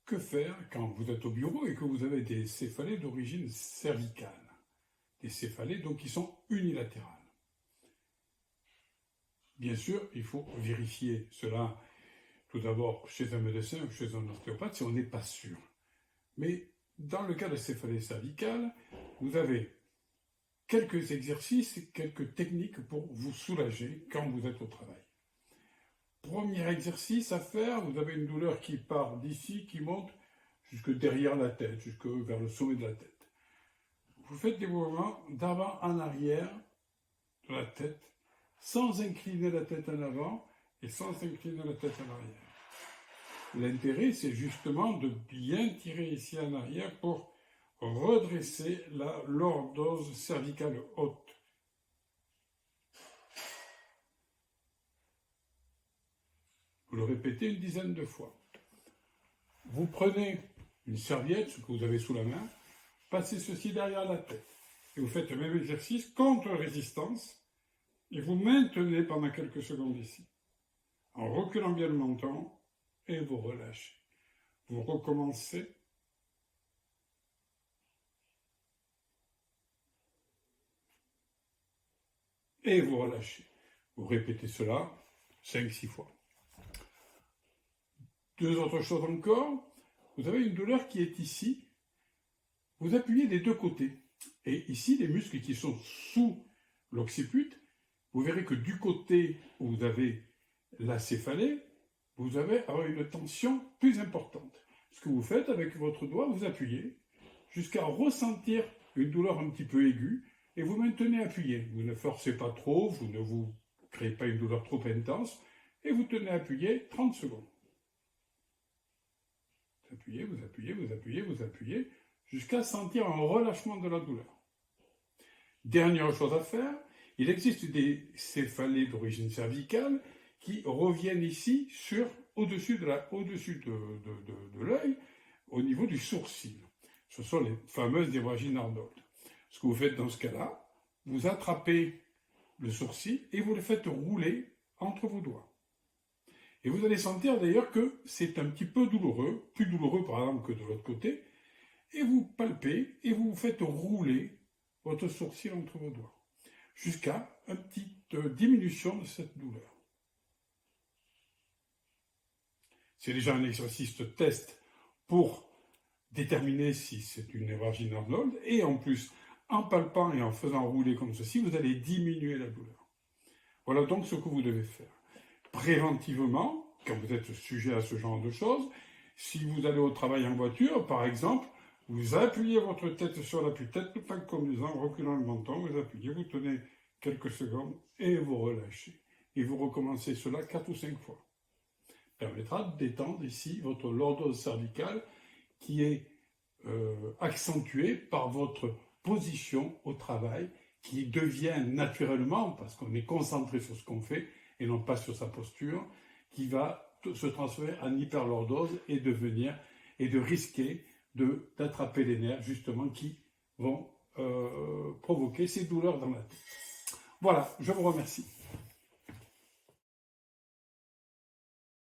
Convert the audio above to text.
Que faire quand vous êtes au bureau et que vous avez des céphalées d'origine cervicale? Des céphalées donc qui sont unilatérales. Bien sûr, il faut vérifier cela tout d'abord chez un médecin ou chez un ostéopathe si on n'est pas sûr. Mais dans le cas de céphalée cervicale, vous avez quelques exercices, quelques techniques pour vous soulager quand vous êtes au travail. Premier exercice à faire, vous avez une douleur qui part d'ici, qui monte jusque derrière la tête, jusque vers le sommet de la tête. Vous faites des mouvements d'avant en arrière de la tête, sans incliner la tête en avant et sans incliner la tête en arrière. L'intérêt, c'est justement de bien tirer ici en arrière pour redresser la lordose cervicale haute. Vous le répétez une dizaine de fois. Vous prenez une serviette, ce que vous avez sous la main, passez ceci derrière la tête. Et vous faites le même exercice contre résistance et vous maintenez pendant quelques secondes ici. En reculant bien le menton et vous relâchez. Vous recommencez. Et vous relâchez. Vous répétez cela 5-6 fois. Deux autres choses encore. Vous avez une douleur qui est ici. Vous appuyez des deux côtés. Et ici, les muscles qui sont sous l'occiput, vous verrez que du côté où vous avez la céphalée, vous avez une tension plus importante. Ce que vous faites avec votre doigt, vous appuyez jusqu'à ressentir une douleur un petit peu aiguë et vous maintenez appuyé. Vous ne forcez pas trop, vous ne vous créez pas une douleur trop intense et vous tenez appuyé 30 secondes. Vous appuyez, vous appuyez, vous appuyez, vous appuyez jusqu'à sentir un relâchement de la douleur. Dernière chose à faire, il existe des céphalées d'origine cervicale qui reviennent ici au-dessus de l'œil, au niveau du sourcil. Ce sont les fameuses hémorragies Arnold. Ce que vous faites dans ce cas-là, vous attrapez le sourcil et vous le faites rouler entre vos doigts. Et vous allez sentir d'ailleurs que c'est un petit peu douloureux, plus douloureux par exemple que de l'autre côté, et vous palpez et vous faites rouler votre sourcil entre vos doigts, jusqu'à une petite diminution de cette douleur. C'est déjà un exercice de test pour déterminer si c'est une hémorragie Arnold, et en plus, en palpant et en faisant rouler comme ceci, vous allez diminuer la douleur. Voilà donc ce que vous devez faire. Préventivement, quand vous êtes sujet à ce genre de choses, si vous allez au travail en voiture, par exemple, vous appuyez votre tête sur l'appui-tête, tout en conduisant, en reculant le menton, vous appuyez, vous tenez quelques secondes et vous relâchez. Et vous recommencez cela 4 ou 5 fois. Permettra de détendre ici votre lordose cervicale qui est accentuée par votre position au travail qui devient naturellement, parce qu'on est concentré sur ce qu'on fait et non pas sur sa posture, qui va se transformer en hyperlordose et de risquer d'attraper les nerfs justement qui vont provoquer ces douleurs dans la tête. Voilà, je vous remercie.